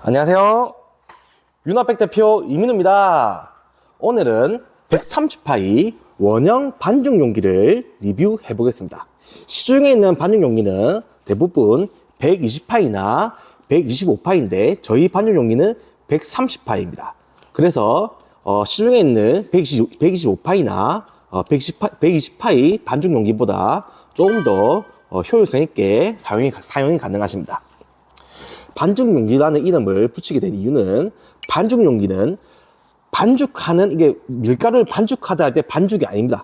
안녕하세요. 윤화백 대표 이민우입니다. 오늘은 130파이 원형 반죽 용기를 리뷰해 보겠습니다. 시중에 있는 반죽 용기는 대부분 120파이나 125파인데 저희 반죽 용기는 130파입니다. 그래서 시중에 있는 125파이나 120파이 반죽 용기보다 조금 더 효율성 있게 사용이 가능하십니다. 반죽 용기라는 이름을 붙이게 된 이유는 반죽 용기는 반죽하는 이게 밀가루를 반죽하다 할 때 반죽이 아닙니다.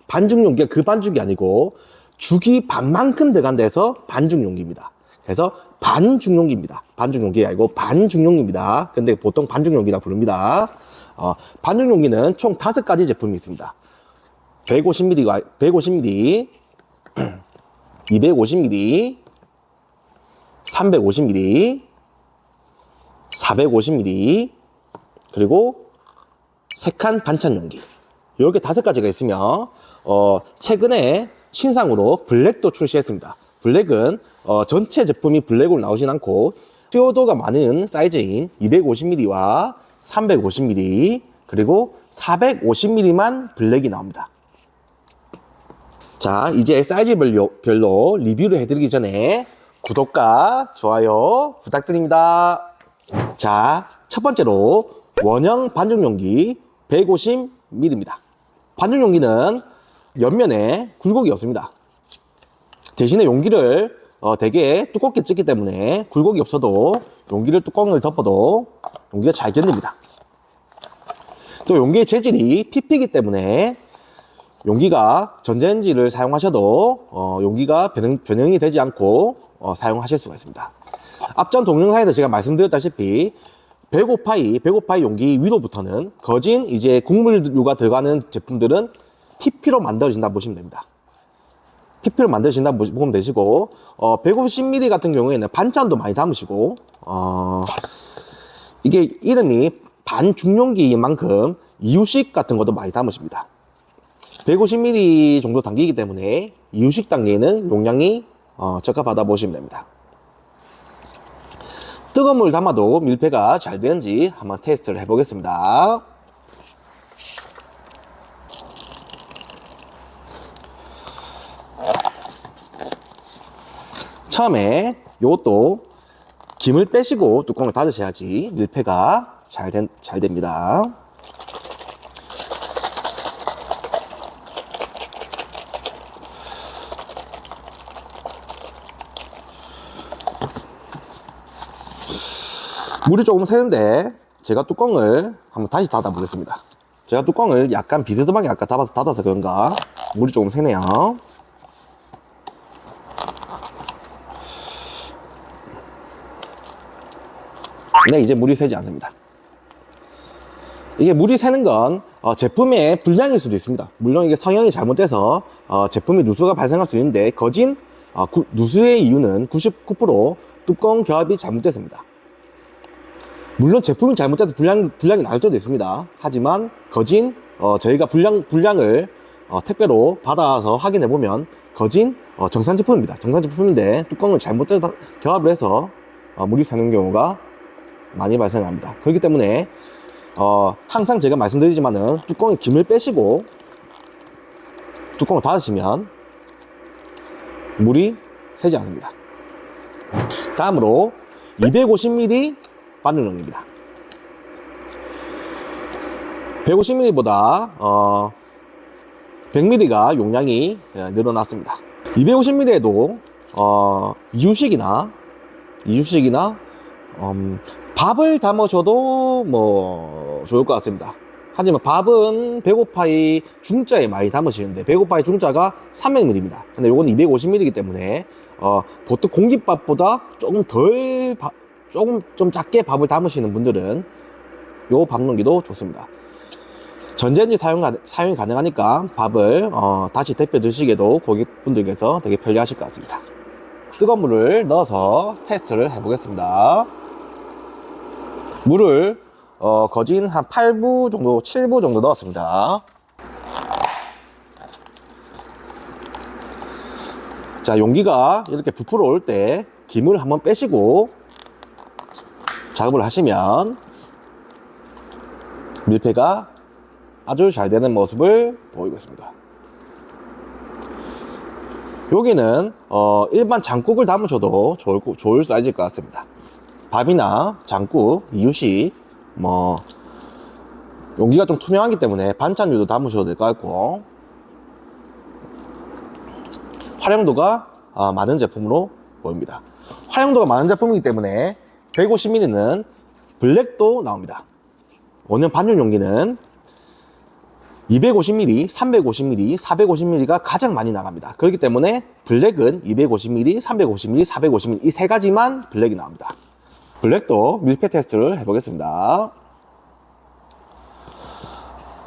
반죽 용기가 그 반죽이 아니고 죽이 반만큼 들어간다 해서 반죽 용기입니다. 그래서 반죽 용기입니다. 반죽 용기가 아니고 반죽 용기입니다. 근데 보통 반죽 용기라 부릅니다. 반죽 용기는 총 5가지 제품이 있습니다. 150ml, 250ml, 350ml, 450ml, 그리고 3칸 반찬 용기. 이렇게 5가지가 있으며, 최근에 신상으로 블랙도 출시했습니다. 블랙은, 전체 제품이 블랙으로 나오진 않고, 수요도가 많은 사이즈인 250ml와 350ml, 그리고 450ml만 블랙이 나옵니다. 자, 이제 사이즈별로 리뷰를 해드리기 전에 구독과 좋아요 부탁드립니다. 자, 첫 번째로 원형 반죽 용기 150ml입니다. 반죽 용기는 옆면에 굴곡이 없습니다. 대신에 용기를 되게 두껍게 찢기 때문에 굴곡이 없어도 용기를 뚜껑을 덮어도 용기가 잘 견딥니다. 또 용기의 재질이 PP이기 때문에 용기가 전자레인지를 사용하셔도 용기가 변형이 되지 않고 사용하실 수가 있습니다. 앞전 동영상에서 제가 말씀드렸다시피 105파이 용기 위로부터는 거진 이제 국물류가 들어가는 제품들은 TP로 만들어진다 보시면 됩니다. TP로 만들어진다 보시면 되시고 150ml 같은 경우에는 반찬도 많이 담으시고 이게 이름이 반중용기인 만큼 이유식 같은 것도 많이 담으십니다. 150ml 정도 담기기 때문에 이유식 단계에는 용량이 적합하다 보시면 됩니다. 뜨거운 물 담아도 밀폐가 잘 되는지 한번 테스트를 해보겠습니다. 처음에 이것도 김을 빼시고 뚜껑을 닫으셔야지 밀폐가 잘 됩니다. 물이 조금 새는데 제가 뚜껑을 한번 다시 닫아 보겠습니다. 제가 뚜껑을 약간 비스듬하게 아까 닫아서 그런가 물이 조금 새네요. 네, 이제 물이 새지 않습니다. 이게 물이 새는 건 제품의 불량일 수도 있습니다. 물론 이게 성형이 잘못돼서 제품에 누수가 발생할 수 있는데 거진 누수의 이유는 99% 뚜껑 결합이 잘못됐습니다. 물론 제품이 잘못돼서 불량이 나올 때도 있습니다. 하지만 거진 저희가 불량을 택배로 받아서 확인해 보면 거진 정상 제품입니다. 정상 제품인데 뚜껑을 잘못해서 결합을 해서 물이 새는 경우가 많이 발생합니다. 그렇기 때문에 항상 제가 말씀드리지만은 뚜껑에 김을 빼시고 뚜껑을 닫으시면 물이 새지 않습니다. 다음으로 250ml 반죽용기입니다. 150ml보다 100ml가 용량이 늘어났습니다. 250ml에도 이유식이나 밥을 담으셔도 뭐 좋을 것 같습니다. 하지만 밥은 105파이 중짜에 많이 담으시는데 105파이 중짜가 300ml입니다. 근데 요건 250ml이기 때문에 보통 공깃밥보다 조금 좀 작게 밥을 담으시는 분들은 요 밥용기도 좋습니다. 전자레인지 사용이 가능하니까 밥을 다시 데펴 드시기에도 고객분들께서 되게 편리하실 것 같습니다. 뜨거운 물을 넣어서 테스트를 해보겠습니다. 물을 거진 한 8부 정도, 7부 정도 넣었습니다. 자, 용기가 이렇게 부풀어 올 때 김을 한번 빼시고 작업을 하시면 밀폐가 아주 잘 되는 모습을 보이고 있습니다. 여기는 일반 장국을 담으셔도 좋을 사이즈일 것 같습니다. 밥이나 장국, 이유식, 뭐 용기가 좀 투명하기 때문에 반찬류도 담으셔도 될 것 같고, 활용도가 많은 제품으로 보입니다. 활용도가 많은 제품이기 때문에 150ml는 블랙도 나옵니다. 원형 반죽 용기는 250ml, 350ml, 450ml가 가장 많이 나갑니다. 그렇기 때문에 블랙은 250ml, 350ml, 450ml 이 세 가지만 블랙이 나옵니다. 블랙도 밀폐 테스트를 해보겠습니다.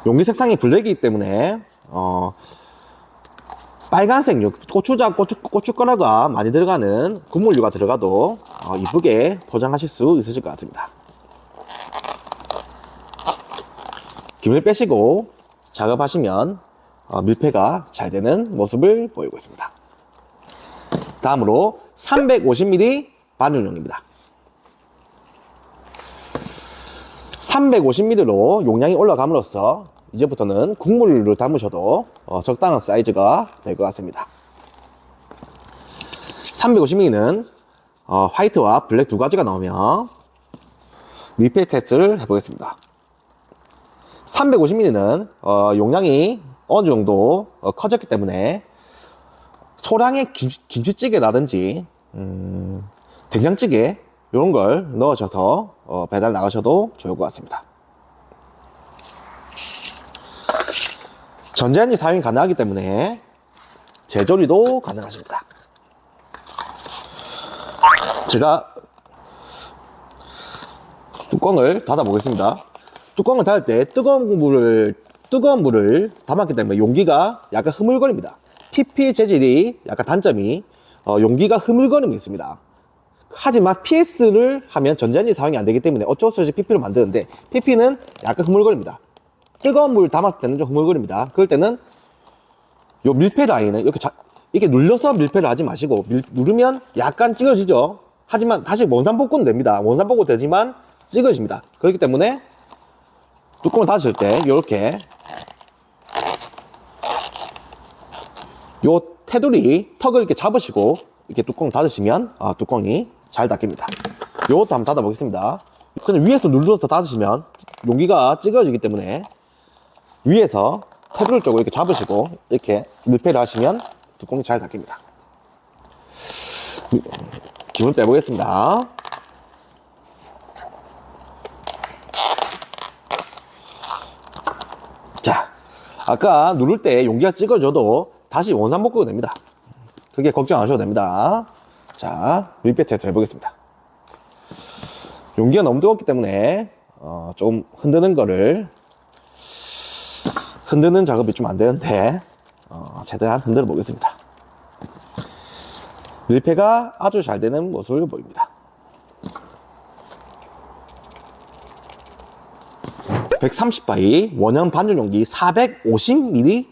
용기 색상이 블랙이기 때문에 빨간색류, 고추장, 고춧가루가 많이 들어가는 국물류가 들어가도 이쁘게 포장하실 수 있으실 것 같습니다. 김을 빼시고 작업하시면 밀폐가 잘 되는 모습을 보이고 있습니다. 다음으로 350ml 반죽용입니다. 350ml로 용량이 올라감으로써 이제부터는 국물을 담으셔도 적당한 사이즈가 될 것 같습니다. 350ml는 화이트와 블랙 두 가지가 나오면 밀폐 테스트를 해보겠습니다. 350ml는 용량이 어느 정도 커졌기 때문에 소량의 김치찌개라든지 된장찌개 이런 걸 넣으셔서 배달 나가셔도 좋을 것 같습니다. 전자레인지 사용이 가능하기 때문에 재조리도 가능하십니다. 제가 뚜껑을 닫아 보겠습니다. 뚜껑을 닫을 때 뜨거운 물을 담았기 때문에 용기가 약간 흐물거립니다. PP 재질이 약간 단점이 용기가 흐물거림이 있습니다. 하지만 PS를 하면 전자레인지 사용이 안 되기 때문에 어쩔 수 없이 PP를 만드는데 PP는 약간 흐물거립니다. 뜨거운 물 담았을 때는 좀 흐물거립니다. 그럴 때는 요 밀폐 라인을 이렇게 눌러서 밀폐를 하지 마시고 누르면 약간 찌그러지죠. 하지만 다시 원산 복구는 됩니다. 원산 복구 되지만 찌그러집니다. 그렇기 때문에 뚜껑을 닫으실 때 이렇게 요 테두리 턱을 이렇게 잡으시고 이렇게 뚜껑을 닫으시면 뚜껑이 잘 닫힙니다. 요것도 한번 닫아 보겠습니다. 그냥 위에서 눌러서 닫으시면 용기가 찌그러지기 때문에 위에서 테두리 쪽을 이렇게 잡으시고 이렇게 밀폐를 하시면 뚜껑이 잘 닫힙니다. 김을 빼보겠습니다. 자, 아까 누를 때 용기가 찌그러져도 다시 원산 복구가 됩니다. 그게 걱정 안 하셔도 됩니다. 자, 밀폐 테스트 해보겠습니다. 용기가 너무 뜨겁기 때문에 좀 흔드는 작업이 좀 안 되는데 최대한 흔들어 보겠습니다. 밀폐가 아주 잘 되는 모습을 보입니다. 130바이 원형 반죽 용기 450ml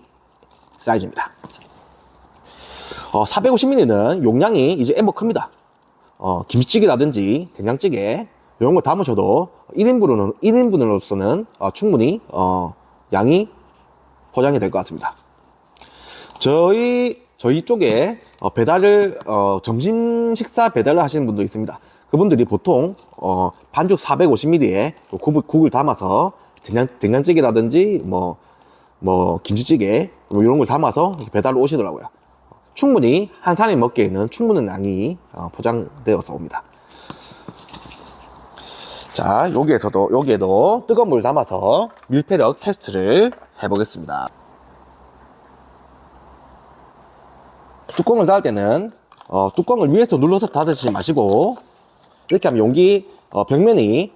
사이즈입니다. 450ml는 용량이 이제 애먹 큽니다. 김치찌개라든지 된장찌개 이런 걸 담으셔도 1인분으로서는 충분히 양이 포장이 될 것 같습니다. 저희 쪽에 점심 식사 배달을 하시는 분도 있습니다. 그분들이 보통 반죽 450ml에 국을 담아서 된장찌개라든지 뭐 김치찌개 이런 걸 담아서 배달로 오시더라고요. 충분히 한 사람이 먹기에는 충분한 양이 포장되어서 옵니다. 자, 여기에도 뜨거운 물 담아서 밀폐력 테스트를 해보겠습니다. 뚜껑을 닫을 때는 뚜껑을 위에서 눌러서 닫으시지 마시고 이렇게 하면 용기 벽면이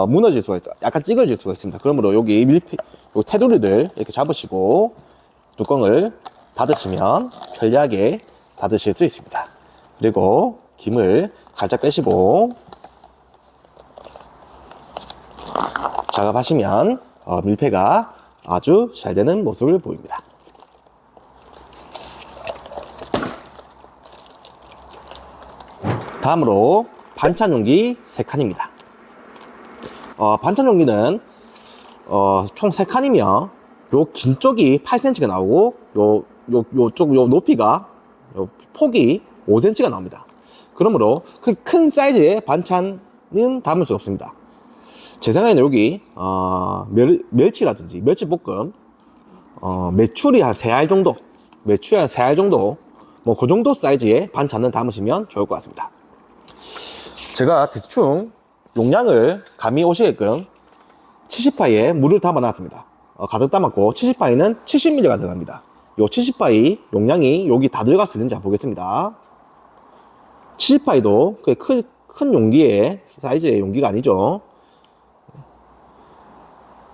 무너질 수가 있어요. 약간 찌그러질 수가 있습니다. 그러므로 여기 요 테두리를 이렇게 잡으시고 뚜껑을 닫으시면 편리하게 닫으실 수 있습니다. 그리고 김을 살짝 빼시고 작업하시면 밀폐가 아주 잘 되는 모습을 보입니다. 다음으로 반찬 용기 3칸입니다. 반찬 용기는 총 3칸이며 요 긴 쪽이 8cm가 나오고 요쪽 높이가 폭이 5cm가 나옵니다. 그러므로 큰 사이즈의 반찬은 담을 수가 없습니다. 제 생각에는 여기 멸치라든지 멸치볶음 매출이 한 3알 정도, 뭐 그 정도 사이즈의 반찬을 담으시면 좋을 것 같습니다. 제가 대충 용량을 감이 오시게끔 70파이에 물을 담아 놨습니다. 가득 담았고 70파이는 70ml가 들어갑니다. 요 70파이 용량이 여기 다 들어갈 수 있는지 한번 보겠습니다. 70파이도 큰 용기의 사이즈의 용기가 아니죠.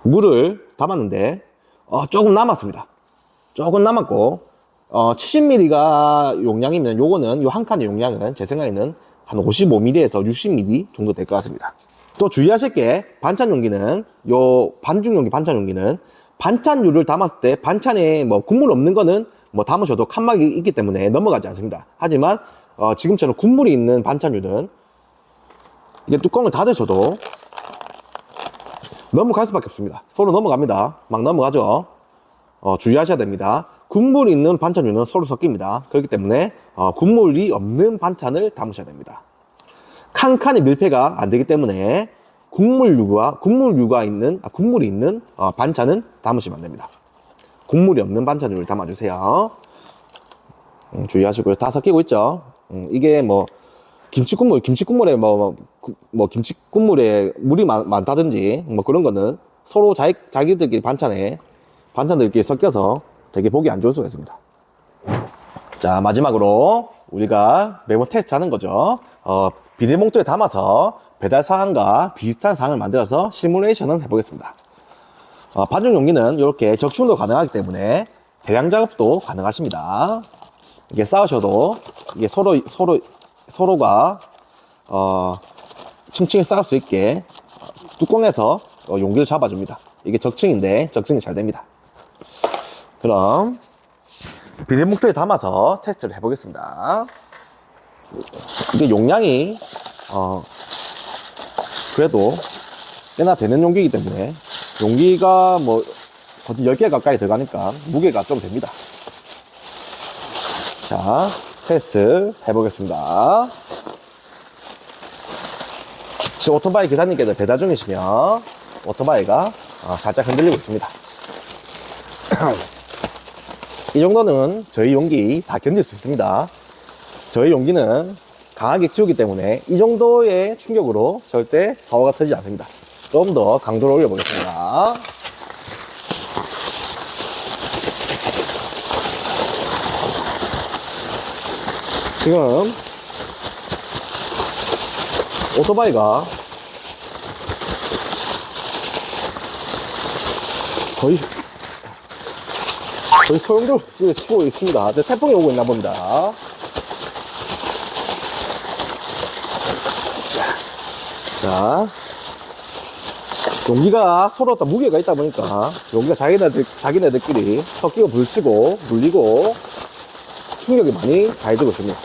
물을 담았는데 조금 남았습니다. 조금 남았고 70ml가 용량이면 요거는 요 한 칸의 용량은 제 생각에는 한 55ml에서 60ml 정도 될 것 같습니다. 또 주의하실 게 반찬 용기는 요 반죽 용기 반찬 용기는 반찬류를 담았을 때 반찬에 뭐 국물 없는 거는 뭐 담으셔도 칸막이 있기 때문에 넘어가지 않습니다. 하지만 지금처럼 국물이 있는 반찬류는 이게 뚜껑을 닫으셔도 넘어갈 수밖에 없습니다. 서로 넘어갑니다. 막 넘어가죠. 주의하셔야 됩니다. 국물이 있는 반찬류는 서로 섞입니다. 그렇기 때문에 국물이 없는 반찬을 담으셔야 됩니다. 칸칸이 밀폐가 안 되기 때문에 국물이 있는 반찬은 담으시면 안 됩니다. 국물이 없는 반찬을 담아주세요. 주의하시고요. 다 섞이고 있죠. 이게 뭐 김치국물에 김치국물에 물이 많다든지 뭐 그런 거는 서로 자기들끼리 반찬들끼리 섞여서 되게 보기 안 좋을 수가 있습니다. 자, 마지막으로 우리가 매번 테스트 하는 거죠. 비닐봉투에 담아서 배달 사항과 비슷한 사항을 만들어서 시뮬레이션을 해보겠습니다. 반죽 용기는 이렇게 적층도 가능하기 때문에 대량 작업도 가능하십니다. 이게 쌓으셔도 이게 서로가 층층이 쌓을 수 있게 뚜껑에서 용기를 잡아줍니다. 이게 적층인데 적층이 잘 됩니다. 그럼 비닐봉투에 담아서 테스트를 해보겠습니다. 이게 용량이 그래도 꽤나 되는 용기이기 때문에 용기가 뭐 10개 가까이 들어가니까 무게가 좀 됩니다. 자, 테스트 해보겠습니다. 지금 오토바이 기사님께서 배달 중이시면 오토바이가 살짝 흔들리고 있습니다. 이 정도는 저희 용기 다 견딜 수 있습니다. 저희 용기는 강하게 키우기 때문에 이 정도의 충격으로 절대 사고가 터지지 않습니다. 좀 더 강도를 올려보겠습니다. 지금 오토바이가 거의 소용돌이를 치고 있습니다. 태풍이 오고 있나 봅니다. 자, 용기가 서로 다 무게가 있다 보니까 용기가 자기네들끼리 섞이고 부딪히고 물리고 충격이 많이 가해지고 있습니다.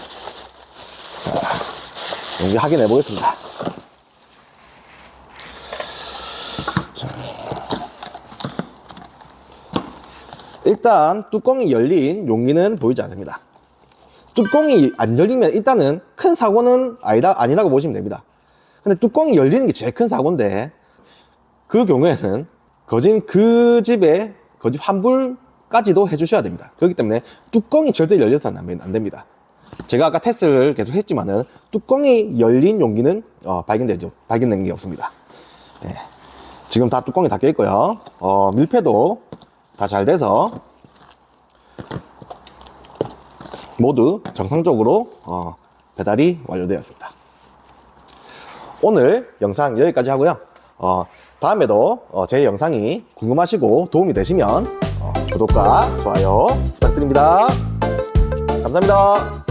자, 용기 확인해 보겠습니다. 일단 뚜껑이 열린 용기는 보이지 않습니다. 뚜껑이 안 열리면 일단은 큰 사고는 아니라고 보시면 됩니다. 근데 뚜껑이 열리는 게 제일 큰 사고인데 그 경우에는 그 집에 거짓 환불까지도 해주셔야 됩니다. 그렇기 때문에 뚜껑이 절대 열려서는 안 됩니다. 제가 아까 테스트를 계속 했지만은 뚜껑이 열린 용기는 발견된 게 없습니다. 네. 지금 다 뚜껑이 다 껴있고요. 밀폐도 다 잘 돼서 모두 정상적으로 배달이 완료되었습니다. 오늘 영상 여기까지 하고요. 다음에도 제 영상이 궁금하시고 도움이 되시면 구독과 좋아요 부탁드립니다. 감사합니다.